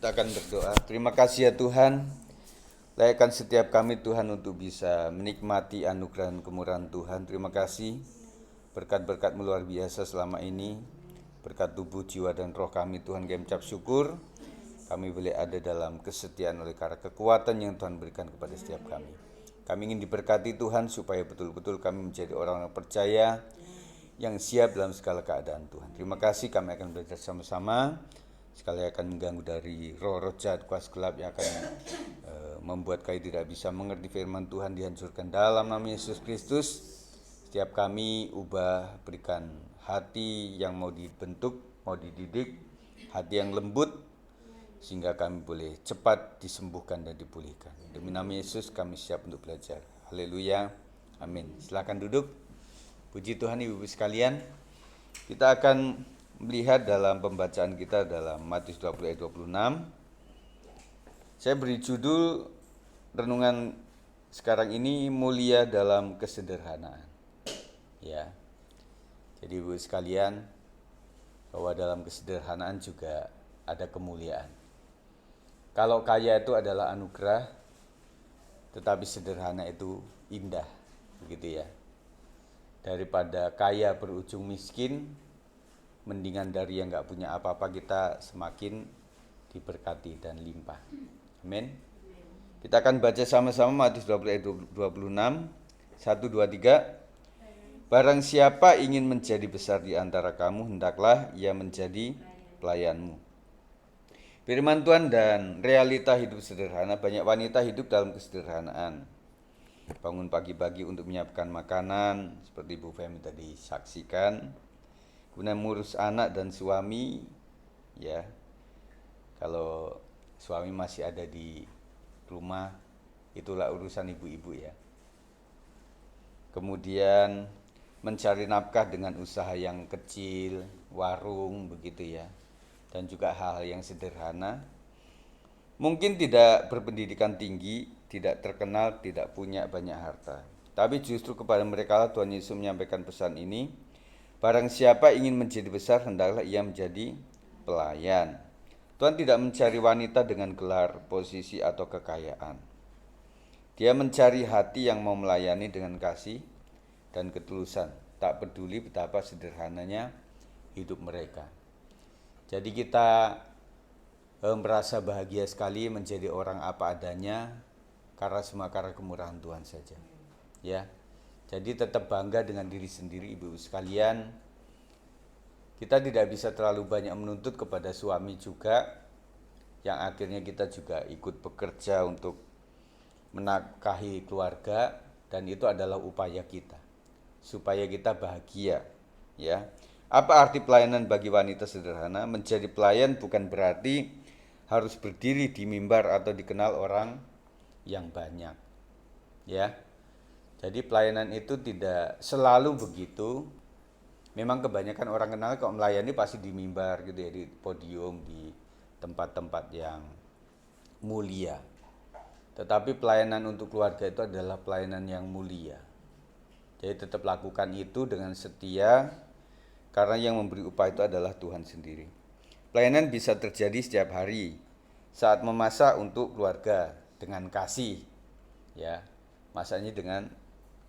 Kita akan berdoa. Terima kasih ya Tuhan, layakkan setiap kami Tuhan untuk bisa menikmati anugerah dan kemurahan Tuhan. Terima kasih berkat-berkat-Mu luar biasa selama ini. Berkat tubuh, jiwa, dan roh kami Tuhan, kami ucap syukur. Kami boleh ada dalam kesetiaan oleh karena kekuatan yang Tuhan berikan kepada setiap kami. Kami ingin diberkati Tuhan supaya betul-betul kami menjadi orang-orang percaya yang siap dalam segala keadaan Tuhan. Terima kasih, kami akan belajar sama-sama. sekali akan mengganggu dari roh-roh jahat kuasa gelap yang akan membuat kami tidak bisa mengerti firman Tuhan, dihancurkan dalam nama Yesus Kristus. Setiap kami ubah, berikan hati yang mau dibentuk, mau dididik, hati yang lembut, sehingga kami boleh cepat disembuhkan dan dipulihkan. Demi nama Yesus kami siap untuk belajar. Haleluya, amin. Silakan duduk. Puji Tuhan Ibu-ibu sekalian. Kita akan melihat dalam pembacaan kita dalam Matius 20 ayat 26. Saya beri judul renungan sekarang ini, mulia dalam kesederhanaan. Ya. Jadi Ibu sekalian, bahwa dalam kesederhanaan juga ada kemuliaan. Kalau kaya itu adalah anugerah, tetapi sederhana itu indah, begitu ya. Daripada kaya berujung miskin, mendingan dari yang gak punya apa-apa kita semakin diberkati dan limpah. Amin. Kita akan baca sama-sama Matius 20 ayat 26. 1, 2, 3. Barang siapa ingin menjadi besar di antara kamu, hendaklah ia menjadi pelayanmu. Firman Tuhan dan realita hidup sederhana. Banyak wanita hidup dalam kesederhanaan. Bangun pagi-pagi untuk menyiapkan makanan, seperti Bu Femi tadi saksikan. Kemudian mengurus anak dan suami, ya. Kalau suami masih ada di rumah, itulah urusan ibu-ibu ya. Kemudian mencari nafkah dengan usaha yang kecil, warung begitu ya. Dan juga hal-hal yang sederhana. Mungkin tidak berpendidikan tinggi, tidak terkenal, tidak punya banyak harta. Tapi justru kepada mereka Tuhan Yesus menyampaikan pesan ini. Barang siapa ingin menjadi besar, hendaklah ia menjadi pelayan. Tuhan tidak mencari wanita dengan gelar, posisi, atau kekayaan. Dia mencari hati yang mau melayani dengan kasih dan ketulusan. Tak peduli betapa sederhananya hidup mereka. Jadi kita merasa bahagia sekali menjadi orang apa adanya karena semua karena kemurahan Tuhan saja. Ya. Jadi tetap bangga dengan diri sendiri ibu sekalian. Kita tidak bisa terlalu banyak menuntut kepada suami juga, yang akhirnya kita juga ikut bekerja untuk menafkahi keluarga, dan itu adalah upaya kita supaya kita bahagia. Ya. Apa arti pelayanan bagi wanita sederhana? Menjadi pelayan bukan berarti harus berdiri di mimbar atau dikenal orang yang banyak. Ya. Jadi pelayanan itu tidak selalu begitu. Memang kebanyakan orang kenal kalau melayani pasti di mimbar gitu ya, di podium, di tempat-tempat yang mulia. Tetapi pelayanan untuk keluarga itu adalah pelayanan yang mulia. Jadi tetap lakukan itu dengan setia, karena yang memberi upah itu adalah Tuhan sendiri. Pelayanan bisa terjadi setiap hari saat memasak untuk keluarga dengan kasih, ya, masaknya dengan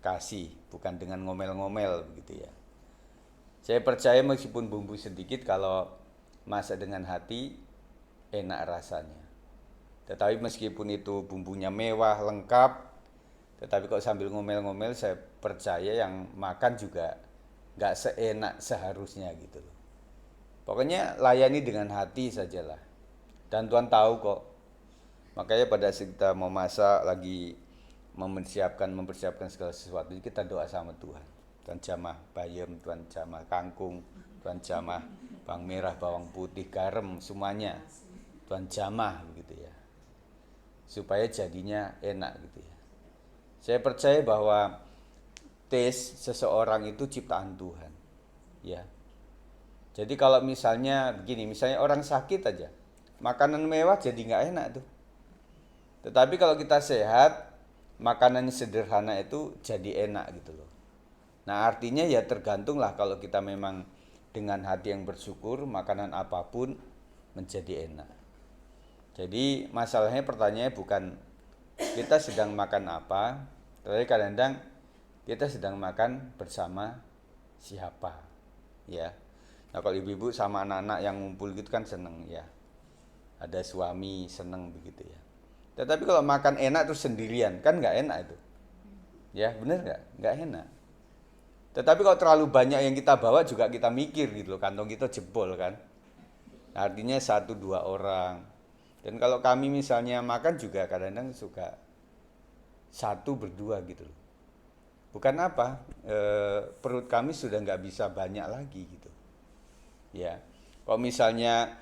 kasih, bukan dengan ngomel-ngomel begitu ya. Saya percaya meskipun bumbu sedikit, kalau masak dengan hati enak rasanya. Tetapi meskipun itu bumbunya mewah, lengkap, tetapi kok sambil ngomel-ngomel, saya percaya yang makan juga gak seenak seharusnya gitu loh. Pokoknya layani dengan hati sajalah. Dan Tuhan tahu kok. Makanya pada saat kita mau masak, lagi mempersiapkan segala sesuatu, kita doa sama Tuhan. Tuhan jamah bayam, Tuhan jamah kangkung, Tuhan jamah bawang merah, bawang putih, garam, semuanya Tuhan jamah begitu ya, supaya jadinya enak gitu ya. Saya percaya bahwa taste seseorang itu ciptaan Tuhan ya. Jadi kalau misalnya begini, misalnya orang sakit aja, makanan mewah jadi nggak enak tuh. Tetapi kalau kita sehat, makanan sederhana itu jadi enak gitu loh. Nah artinya ya tergantunglah, kalau kita memang dengan hati yang bersyukur, makanan apapun menjadi enak. Jadi masalahnya, pertanyaannya bukan kita sedang makan apa, tetapi kadang-kadang kita sedang makan bersama siapa, ya. Nah kalau ibu-ibu sama anak-anak yang ngumpul gitu kan seneng ya, ada suami seneng begitu ya. Tetapi kalau makan enak terus sendirian kan nggak enak itu, ya bener nggak enak. Tetapi kalau terlalu banyak yang kita bawa juga kita mikir gitu loh, kantong kita jebol kan. Artinya 1-2 orang. Dan kalau kami misalnya makan juga kadang-kadang suka 1 berdua gitu loh. Bukan apa, perut kami sudah nggak bisa banyak lagi gitu. Ya, kalau misalnya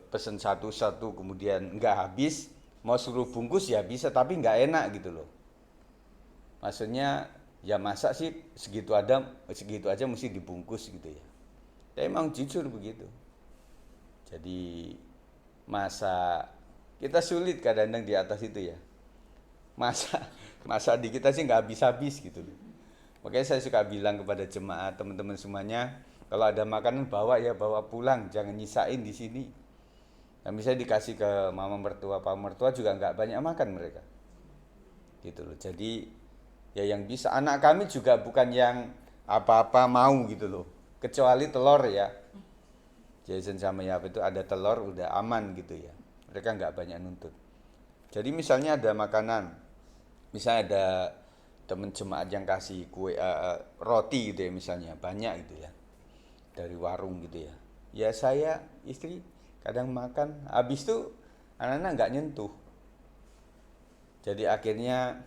pesen satu-satu kemudian nggak habis, mau suruh bungkus ya bisa, tapi nggak enak gitu loh. Maksudnya ya masa sih segitu aja mesti dibungkus gitu ya. Ya emang jujur begitu. Jadi masa kita sulit kadang-kadang di atas itu ya. Masa masa di kita sih nggak habis-habis gitu loh. Makanya saya suka bilang kepada jemaat teman-teman semuanya, kalau ada makanan bawa ya bawa pulang, jangan nyisain di sini. Nah, misalnya dikasih ke mama mertua, papa mertua juga nggak banyak makan mereka. Gitu loh. Jadi ya yang bisa anak kami juga bukan yang apa-apa mau gitu loh. Kecuali telur ya. Jason sama Yap itu ada telur udah aman gitu ya. Mereka nggak banyak nuntut. Jadi misalnya ada makanan, misalnya ada teman jemaat yang kasih kue roti gitu ya misalnya banyak gitu ya dari warung gitu ya. Ya saya istri kadang makan, habis itu anak-anak nggak nyentuh. Jadi akhirnya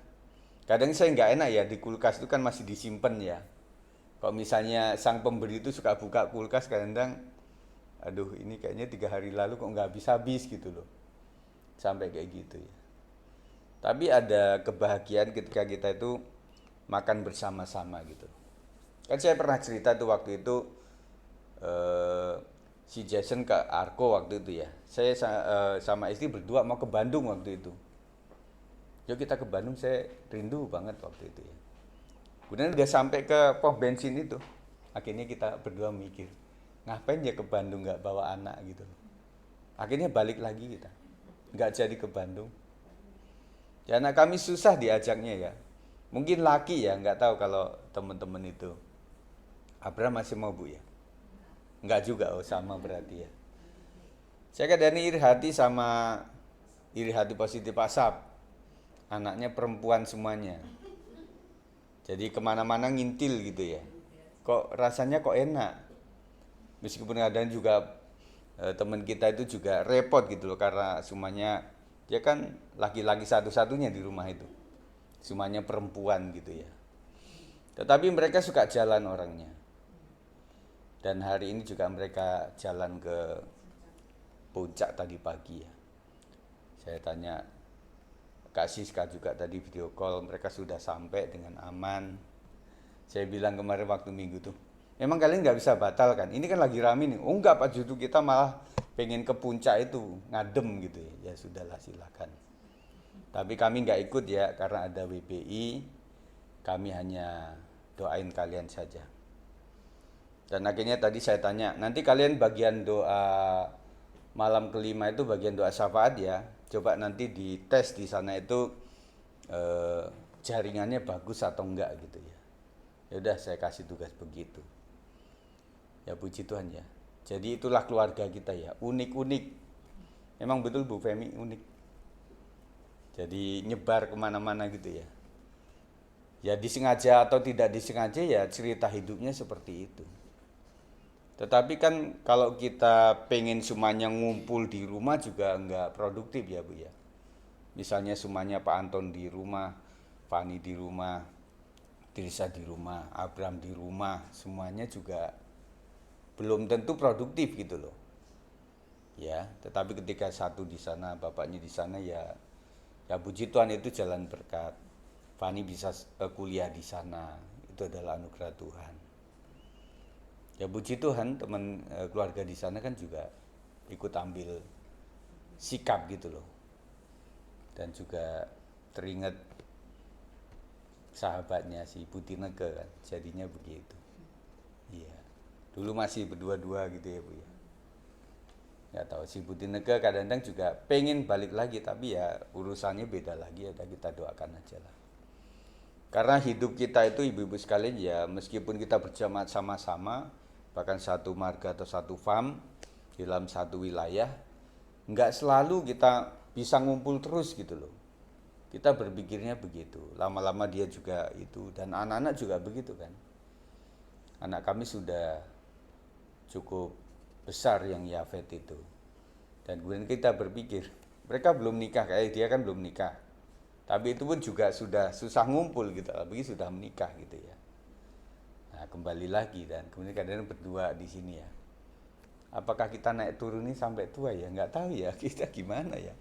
kadang saya nggak enak ya di kulkas itu kan masih disimpan ya. Kalau misalnya sang pemberi itu suka buka kulkas kadang-kadang, aduh ini kayaknya 3 hari lalu kok nggak habis-habis gitu loh. Sampai kayak gitu ya. Tapi ada kebahagiaan ketika kita itu makan bersama-sama gitu. Kan saya pernah cerita tuh waktu itu eh, si Jason ke Arko waktu itu ya. Saya sama istri berdua mau ke Bandung waktu itu. Yuk kita ke Bandung, saya rindu banget waktu itu ya. Kemudian udah sampai ke pom bensin itu. Akhirnya kita berdua mikir, ngapain ya ke Bandung nggak bawa anak gitu. Akhirnya balik lagi kita. Nggak jadi ke Bandung. Ya anak kami susah diajaknya ya. Mungkin laki ya, nggak tahu kalau teman-teman itu. Abraham masih mau bu ya? Nggak juga, oh sama berarti ya. Saya kadang iri hati sama iri hati positif asap. Anaknya perempuan semuanya. Jadi kemana-mana ngintil gitu ya. Kok rasanya kok enak. Meskipun kadang juga teman kita itu juga repot gitu loh karena semuanya dia kan laki-laki satu-satunya di rumah itu. Semuanya perempuan gitu ya. Tetapi mereka suka jalan orangnya. Dan hari ini juga mereka jalan ke puncak tadi pagi ya. Saya tanya Kak Siska juga tadi video call, mereka sudah sampai dengan aman. Saya bilang kemarin waktu minggu tuh, memang kalian nggak bisa batal kan? Ini kan lagi rame nih. Oh enggak Pak Jutu, kita malah pengen ke puncak itu, ngadem gitu ya. Ya sudahlah silakan. Tapi kami nggak ikut ya karena ada WBI. Kami hanya doain kalian saja. Dan akhirnya tadi saya tanya, nanti kalian bagian doa malam kelima itu bagian doa syafaat ya. Coba nanti dites di sana itu eh, jaringannya bagus atau enggak gitu ya. Ya udah saya kasih tugas begitu. Ya puji Tuhan ya. Jadi itulah keluarga kita ya, unik-unik. Emang betul Bu Femi unik. Jadi nyebar kemana-mana gitu ya. Ya disengaja atau tidak disengaja ya cerita hidupnya seperti itu. Tetapi kan kalau kita pengen semuanya ngumpul di rumah juga nggak produktif ya Bu ya. Misalnya semuanya Pak Anton di rumah, Fani di rumah, Tirsa di rumah, Abraham di rumah, semuanya juga belum tentu produktif gitu loh. Ya, tetapi ketika satu di sana, bapaknya di sana ya ya puji Tuhan itu jalan berkat. Fani bisa kuliah di sana, itu adalah anugerah Tuhan. Ya puji Tuhan teman keluarga di sana kan juga ikut ambil sikap gitu loh. Dan juga teringat sahabatnya si Putih Nege kan, jadinya begitu. Iya. Dulu masih berdua-dua gitu ya Bu ya. Nggak tahu si Putih Nege kadang-kadang juga pengen balik lagi tapi ya urusannya beda lagi ya kita doakan aja lah. Karena hidup kita itu ibu-ibu sekalian ya meskipun kita berjamaah sama-sama bahkan satu marga atau satu farm di dalam satu wilayah nggak selalu kita bisa ngumpul terus gitu loh. Kita berpikirnya begitu. Lama-lama dia juga itu dan anak-anak juga begitu kan. Anak kami sudah cukup besar yang Yafet itu. Dan kemudian kita berpikir, mereka belum nikah, kayak dia kan belum nikah. Tapi itu pun juga sudah susah ngumpul gitu, apalagi sudah menikah gitu ya. Nah, kembali lagi dan kemudian kadang berdua di sini ya. Apakah kita naik turun ini sampai tua ya? Nggak tahu ya, kita gimana ya.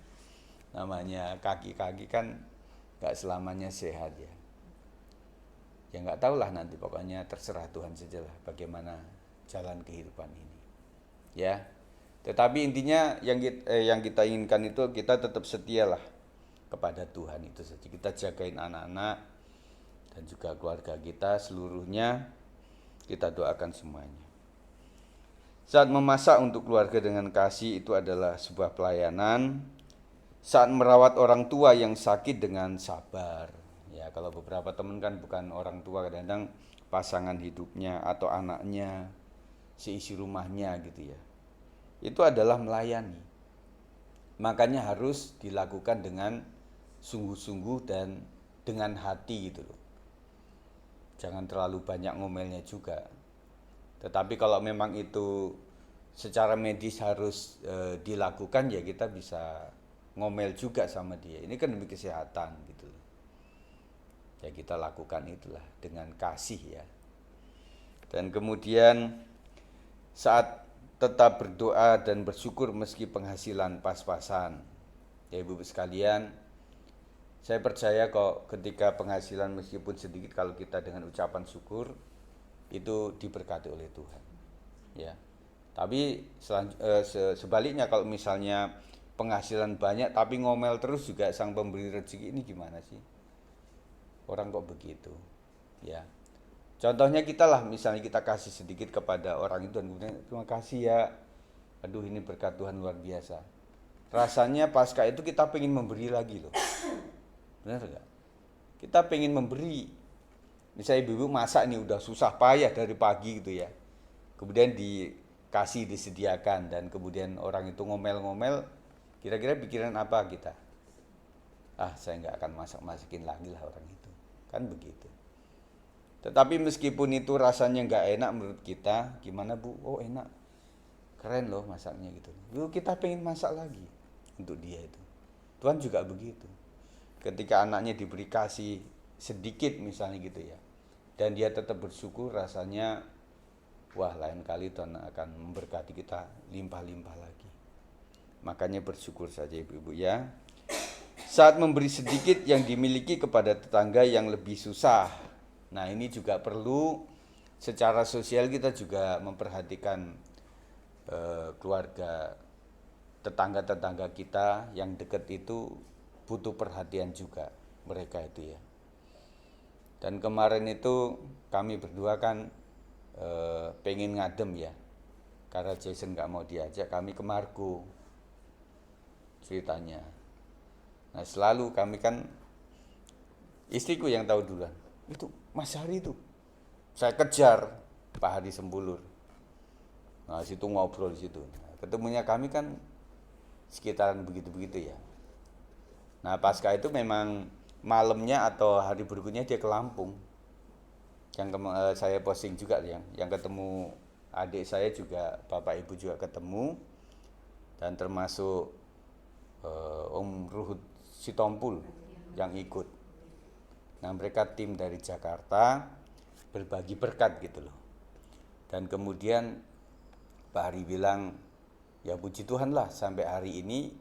Namanya kaki-kaki kan nggak selamanya sehat ya. Ya nggak tahulah nanti, pokoknya terserah Tuhan sajalah bagaimana jalan kehidupan ini. Ya. Tetapi intinya yang kita inginkan itu kita tetap setialah kepada Tuhan itu saja. Kita jagain anak-anak dan juga keluarga kita seluruhnya, kita doakan semuanya. Saat memasak untuk keluarga dengan kasih itu adalah sebuah pelayanan. Saat merawat orang tua yang sakit dengan sabar. Ya, kalau beberapa teman kan bukan orang tua, kadang-kadang pasangan hidupnya atau anaknya, seisi rumahnya gitu ya. Itu adalah melayani. Makanya harus dilakukan dengan sungguh-sungguh dan dengan hati gitu loh. Jangan terlalu banyak ngomelnya juga. Tetapi kalau memang itu secara medis harus dilakukan, ya kita bisa ngomel juga sama dia. Ini kan demi kesehatan gitu loh. Ya kita lakukan itulah dengan kasih ya. Dan kemudian saat tetap berdoa dan bersyukur meski penghasilan pas-pasan. Ya Ibu sekalian, saya percaya kok ketika penghasilan meskipun sedikit, kalau kita dengan ucapan syukur itu diberkati oleh Tuhan. Ya. Tapi sebaliknya kalau misalnya penghasilan banyak tapi ngomel terus juga sang pemberi rezeki, ini gimana sih? Orang kok begitu? Ya. Contohnya kita lah, misalnya kita kasih sedikit kepada orang itu dan kemudian terima kasih ya. Aduh ini berkat Tuhan luar biasa. Rasanya pasca itu kita pengen memberi lagi loh. Benar enggak? Kita pengen memberi. Misalnya ibu-ibu masak nih udah susah payah dari pagi gitu ya. Kemudian dikasih, disediakan, dan kemudian orang itu ngomel-ngomel, kira-kira pikiran apa kita? Ah, saya nggak akan masak-masakin lagi lah orang itu. Kan begitu. Tetapi meskipun itu rasanya nggak enak menurut kita, gimana Bu? Oh enak, keren loh masaknya gitu. Yuk kita pengen masak lagi untuk dia itu. Tuhan juga begitu. Ketika anaknya diberi kasih sedikit misalnya gitu ya, dan dia tetap bersyukur, rasanya wah lain kali Tuhan akan memberkati kita limpah-limpah lagi. Makanya bersyukur saja ibu-ibu ya. Saat memberi sedikit yang dimiliki kepada tetangga yang lebih susah. Nah ini juga perlu, secara sosial kita juga memperhatikan keluarga, tetangga-tetangga kita yang dekat itu butuh perhatian juga mereka itu ya. Dan kemarin itu kami berdua kan pengen ngadem ya, karena Jason nggak mau diajak, kami ke Margo ceritanya. Nah selalu kami kan, istriku yang tahu duluan, itu Mas Hari itu saya kejar Pak Hari Sembulur. Nah situ ngobrol di situ. Nah, ketemunya kami kan sekitaran begitu-begitu ya. Nah pasca itu memang malamnya atau hari berikutnya dia ke Lampung. Yang saya posting juga yang ketemu adik saya juga, bapak ibu juga ketemu, dan termasuk Om Ruhut Sitompul yang ikut. Nah mereka tim dari Jakarta berbagi berkat gitu loh. Dan kemudian Pak Hari bilang, ya puji Tuhan lah sampai hari ini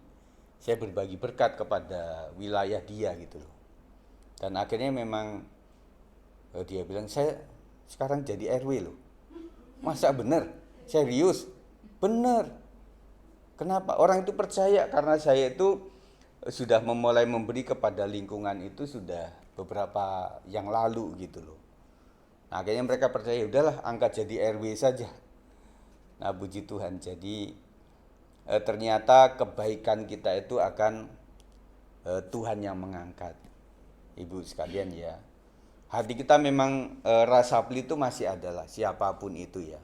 saya berbagi berkat kepada wilayah dia gitu loh. Dan akhirnya memang dia bilang, saya sekarang jadi RW loh. Masa bener? Serius? Bener. Kenapa? Orang itu percaya karena saya itu sudah memulai memberi kepada lingkungan itu sudah beberapa yang lalu gitu loh. Nah akhirnya mereka percaya, udahlah angkat jadi RW saja. Nah puji Tuhan, jadi ternyata kebaikan kita itu akan Tuhan yang mengangkat. Ibu sekalian ya, hati kita memang rasa pelit itu masih ada lah, siapapun itu ya.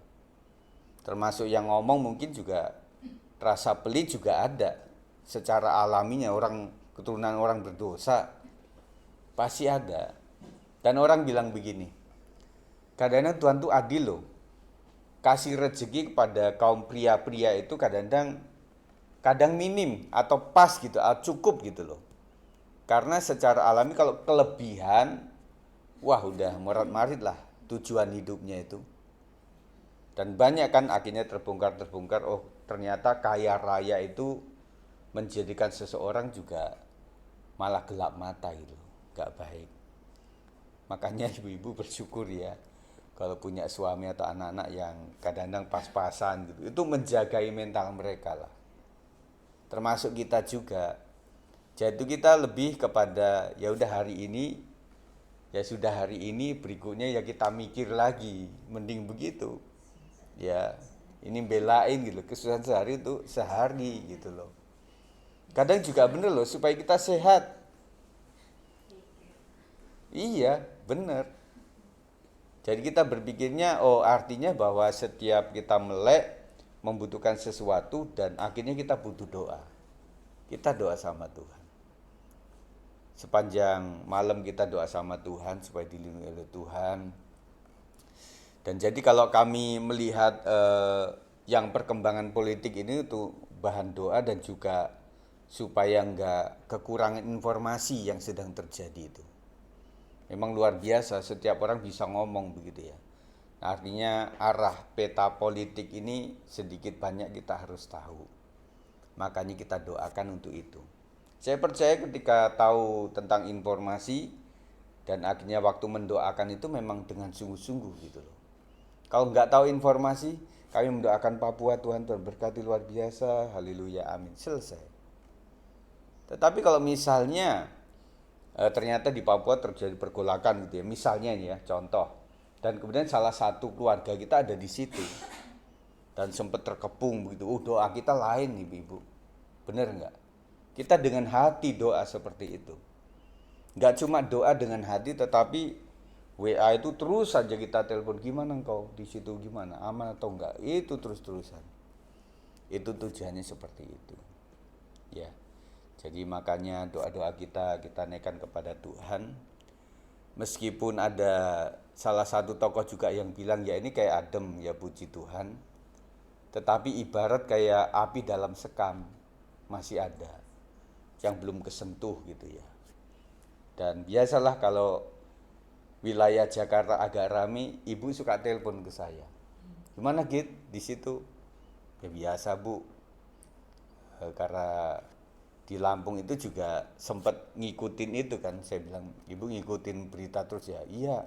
Termasuk yang ngomong mungkin juga rasa pelit juga ada. Secara alaminya orang keturunan orang berdosa pasti ada. Dan orang bilang begini, kadang-kadang Tuhan tuh adil loh. kasih rezeki kepada kaum pria-pria itu kadang minim atau pas gitu, cukup gitu loh. Karena secara alami kalau kelebihan, wah udah morat-marit lah tujuan hidupnya itu. Dan banyak kan akhirnya terbongkar, oh ternyata kaya raya itu menjadikan seseorang juga malah gelap mata gitu, gak baik. Makanya ibu-ibu bersyukur ya kalau punya suami atau anak-anak yang kadang-kadang pas-pasan gitu. Itu menjagai mental mereka lah. Termasuk kita juga. Jadi kita lebih kepada ya udah hari ini ya sudah hari ini, berikutnya ya kita mikir lagi, mending begitu. Ya, ini belain gitu, kesusahan sehari itu sehari gitu loh. Kadang juga bener loh supaya kita sehat. Iya, bener. Jadi kita berpikirnya, oh artinya bahwa setiap kita melek membutuhkan sesuatu dan akhirnya kita butuh doa. Kita doa sama Tuhan. Sepanjang malam kita doa sama Tuhan supaya dilindungi oleh Tuhan. Dan jadi kalau kami melihat yang perkembangan politik ini itu bahan doa dan juga supaya enggak kekurangan informasi yang sedang terjadi itu. Memang luar biasa, setiap orang bisa ngomong begitu ya. Artinya arah peta politik ini sedikit banyak kita harus tahu. Makanya kita doakan untuk itu. Saya percaya ketika tahu tentang informasi dan akhirnya waktu mendoakan itu memang dengan sungguh-sungguh gitu loh. Kalau nggak tahu informasi, kami mendoakan Papua Tuhan terberkati luar biasa, haleluya, amin, selesai. Tetapi kalau misalnya ternyata di Papua terjadi pergolakan gitu ya, misalnya ya contoh, dan kemudian salah satu keluarga kita ada di situ dan sempat terkepung begitu, doa kita lain nih ibu, bener nggak? Kita dengan hati doa seperti itu, nggak cuma doa dengan hati, tetapi WA itu terus saja kita telepon, gimana engkau di situ, gimana aman atau enggak, itu terus-terusan. Itu tujuannya seperti itu ya. Jadi makanya doa-doa kita naikkan kepada Tuhan. Meskipun ada salah satu tokoh juga yang bilang ya ini kayak adem ya puji Tuhan, tetapi ibarat kayak api dalam sekam, masih ada yang belum kesentuh gitu ya. Dan biasalah kalau wilayah Jakarta agak rame, ibu suka telepon ke saya. Gimana Git di situ? Ya biasa Bu. Karena di Lampung itu juga sempat ngikutin itu kan, saya bilang ibu ngikutin berita terus ya. Iya.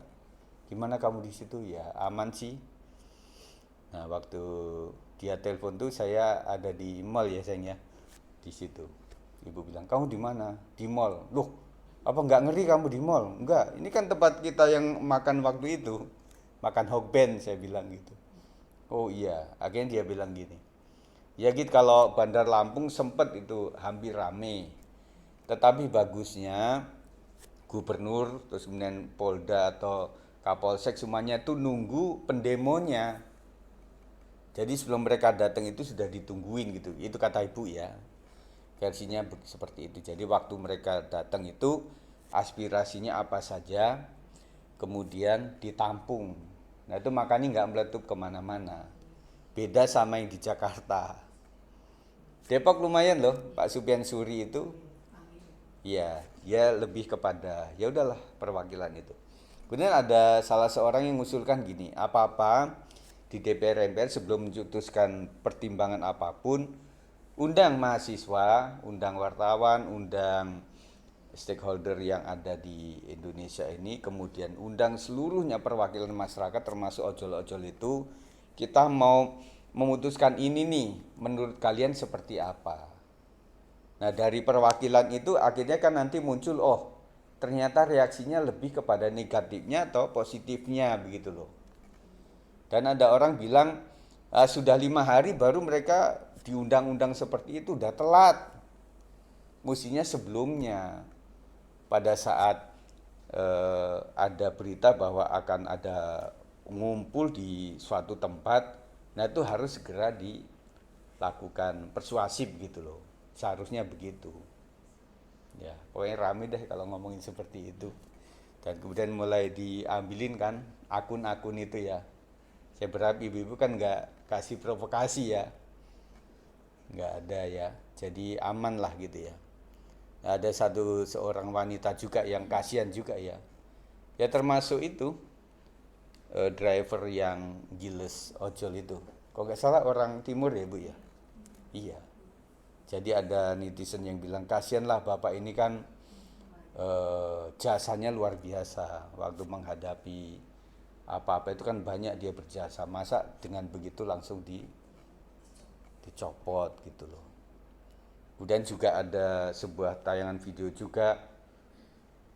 Gimana kamu di situ? Ya aman sih. Nah waktu dia telepon tuh saya ada di mall ya sayang ya, di situ. Ibu bilang kamu di mana? Di mall. Loh, apa nggak ngeri kamu di mall? Enggak, ini kan tempat kita yang makan waktu itu, makan hokben, saya bilang gitu. Oh iya, akhirnya dia bilang gini, ya gitu kalau Bandar Lampung sempet itu hampir rame, tetapi bagusnya gubernur terus kemudian Polda atau Kapolsek semuanya tuh nunggu pendemonya. Jadi sebelum mereka datang itu sudah ditungguin gitu. Itu kata ibu ya. Versinya seperti itu. Jadi waktu mereka datang itu aspirasinya apa saja, kemudian ditampung. Nah itu makanya nggak meletup kemana-mana. Beda sama yang di Jakarta. Depok lumayan loh, Pak Supian Suri itu. Ya, ya lebih kepada ya udahlah perwakilan itu. Kemudian ada salah seorang yang mengusulkan gini, apa-apa di DPR MPR sebelum memutuskan pertimbangan apapun, undang mahasiswa, undang wartawan, undang stakeholder yang ada di Indonesia ini, kemudian undang seluruhnya perwakilan masyarakat termasuk ojol-ojol itu, kita mau memutuskan ini nih, menurut kalian seperti apa? Nah dari perwakilan itu akhirnya kan nanti muncul, oh ternyata reaksinya lebih kepada negatifnya atau positifnya begitu loh. Dan ada orang bilang sudah 5 hari baru mereka diundang-undang seperti itu, udah telat. Mestinya sebelumnya pada saat ada berita bahwa akan ada ngumpul di suatu tempat, nah itu harus segera dilakukan persuasif gitu loh. Seharusnya begitu. Ya, pokoknya rame deh kalau ngomongin seperti itu. Dan kemudian mulai diambilin kan akun-akun itu ya. Saya berharap ibu-ibu kan nggak kasih provokasi ya, nggak ada ya. Jadi aman lah gitu ya. Ada seorang wanita juga yang kasihan juga ya. Ya termasuk itu driver yang giles ojol itu. Kok nggak salah orang timur ya bu ya. Iya. Jadi ada netizen yang bilang kasihanlah bapak ini kan jasanya luar biasa waktu menghadapi apa-apa itu kan banyak dia berjasa, masa dengan begitu langsung dicopot gitu loh. Kemudian juga ada sebuah tayangan video juga,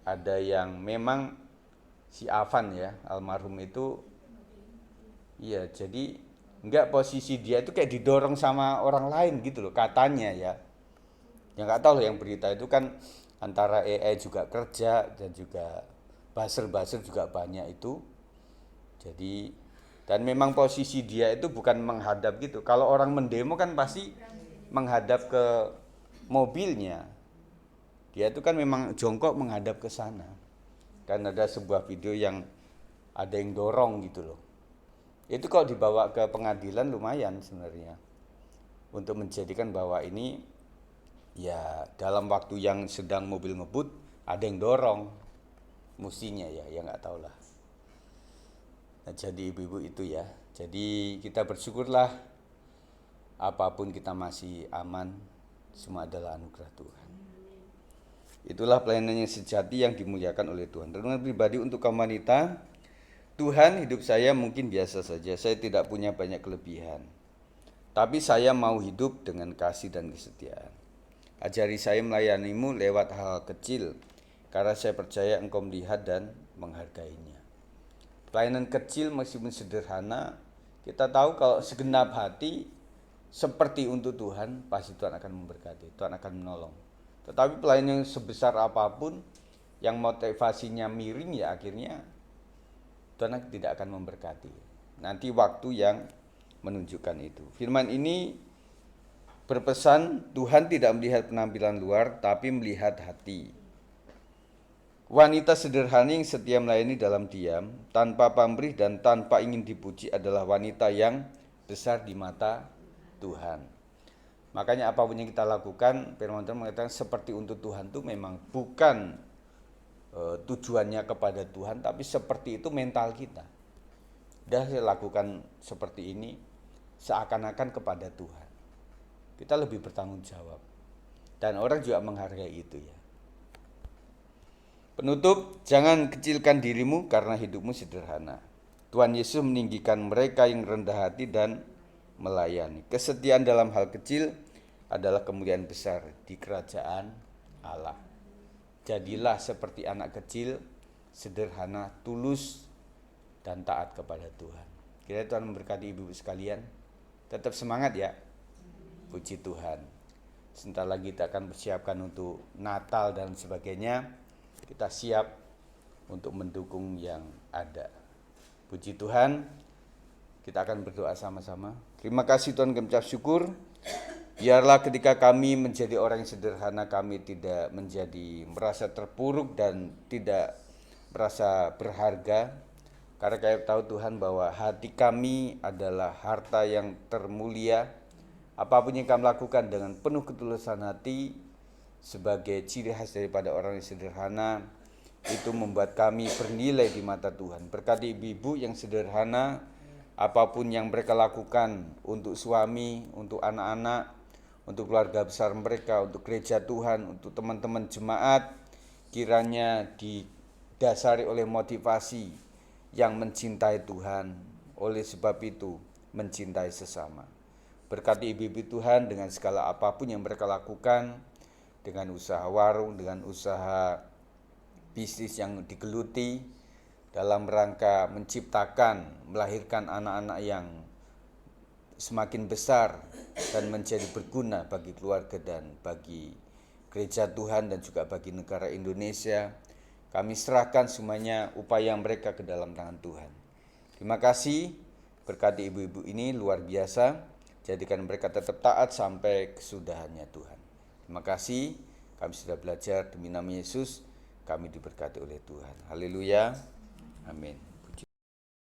ada yang memang si Afan ya almarhum itu, iya jadi enggak, posisi dia itu kayak didorong sama orang lain gitu loh katanya ya. Yang nggak tahu loh, yang berita itu kan antara AI juga kerja dan juga buzzer juga banyak itu. Jadi dan memang posisi dia itu bukan menghadap gitu. Kalau orang mendemo kan pasti menghadap ke mobilnya. Dia itu kan memang jongkok menghadap ke sana. Dan ada sebuah video yang ada yang dorong gitu loh. Itu kalau dibawa ke pengadilan lumayan sebenarnya. Untuk menjadikan bahwa ini ya dalam waktu yang sedang mobil ngebut ada yang dorong. Mestinya ya nggak tahu lah. Nah, jadi ibu-ibu itu ya. Jadi kita bersyukurlah apapun kita masih aman, semua adalah anugerah Tuhan. Itulah pelayanan yang sejati yang dimuliakan oleh Tuhan. Renungan pribadi untuk kaum wanita, Tuhan, hidup saya mungkin biasa saja, saya tidak punya banyak kelebihan. Tapi saya mau hidup dengan kasih dan kesetiaan. Ajari saya melayanimu lewat hal kecil, karena saya percaya engkau melihat dan menghargainya. Pelayanan kecil meskipun sederhana, kita tahu kalau segenap hati seperti untuk Tuhan, pasti Tuhan akan memberkati, Tuhan akan menolong. Tetapi pelayanan yang sebesar apapun, yang motivasinya miring ya akhirnya Tuhan tidak akan memberkati. Nanti waktu yang menunjukkan itu. Firman ini berpesan Tuhan tidak melihat penampilan luar, tapi melihat hati. Wanita sederhana yang setia melayani dalam diam, tanpa pamrih dan tanpa ingin dipuji adalah wanita yang besar di mata Tuhan. Makanya apapun yang kita lakukan, firman Tuhan mengatakan seperti untuk Tuhan itu memang bukan tujuannya kepada Tuhan, tapi seperti itu mental kita. Dan saya lakukan seperti ini seakan-akan kepada Tuhan. Kita lebih bertanggung jawab. Dan orang juga menghargai itu ya. Penutup, jangan kecilkan dirimu karena hidupmu sederhana. Tuhan Yesus meninggikan mereka yang rendah hati dan melayani. Kesetiaan dalam hal kecil adalah kemuliaan besar di kerajaan Allah. Jadilah seperti anak kecil, sederhana, tulus, dan taat kepada Tuhan. Kiranya Tuhan memberkati ibu-ibu sekalian. Tetap semangat ya. Puji Tuhan. Sebentar lagi kita akan persiapkan untuk Natal dan sebagainya. Kita siap untuk mendukung yang ada. Puji Tuhan, kita akan berdoa sama-sama. Terima kasih Tuhan, kami ucap syukur. Biarlah ketika kami menjadi orang yang sederhana, kami tidak menjadi merasa terpuruk dan tidak merasa berharga. Karena kami tahu Tuhan bahwa hati kami adalah harta yang termulia. Apapun yang kami lakukan dengan penuh ketulusan hati, sebagai ciri khas daripada orang yang sederhana, itu membuat kami bernilai di mata Tuhan. Berkati ibu-ibu yang sederhana, apapun yang mereka lakukan untuk suami, untuk anak-anak, untuk keluarga besar mereka, untuk gereja Tuhan, untuk teman-teman jemaat, kiranya didasari oleh motivasi yang mencintai Tuhan, oleh sebab itu mencintai sesama. Berkati ibu-ibu Tuhan dengan segala apapun yang mereka lakukan, dengan usaha warung, dengan usaha bisnis yang digeluti dalam rangka menciptakan, melahirkan anak-anak yang semakin besar dan menjadi berguna bagi keluarga dan bagi gereja Tuhan dan juga bagi negara Indonesia. Kami serahkan semuanya upaya mereka ke dalam tangan Tuhan. Terima kasih, berkati ibu-ibu ini luar biasa, jadikan mereka tetap taat sampai kesudahannya Tuhan. Terima kasih, kami sudah belajar demi nama Yesus, kami diberkati oleh Tuhan. Haleluya, amin.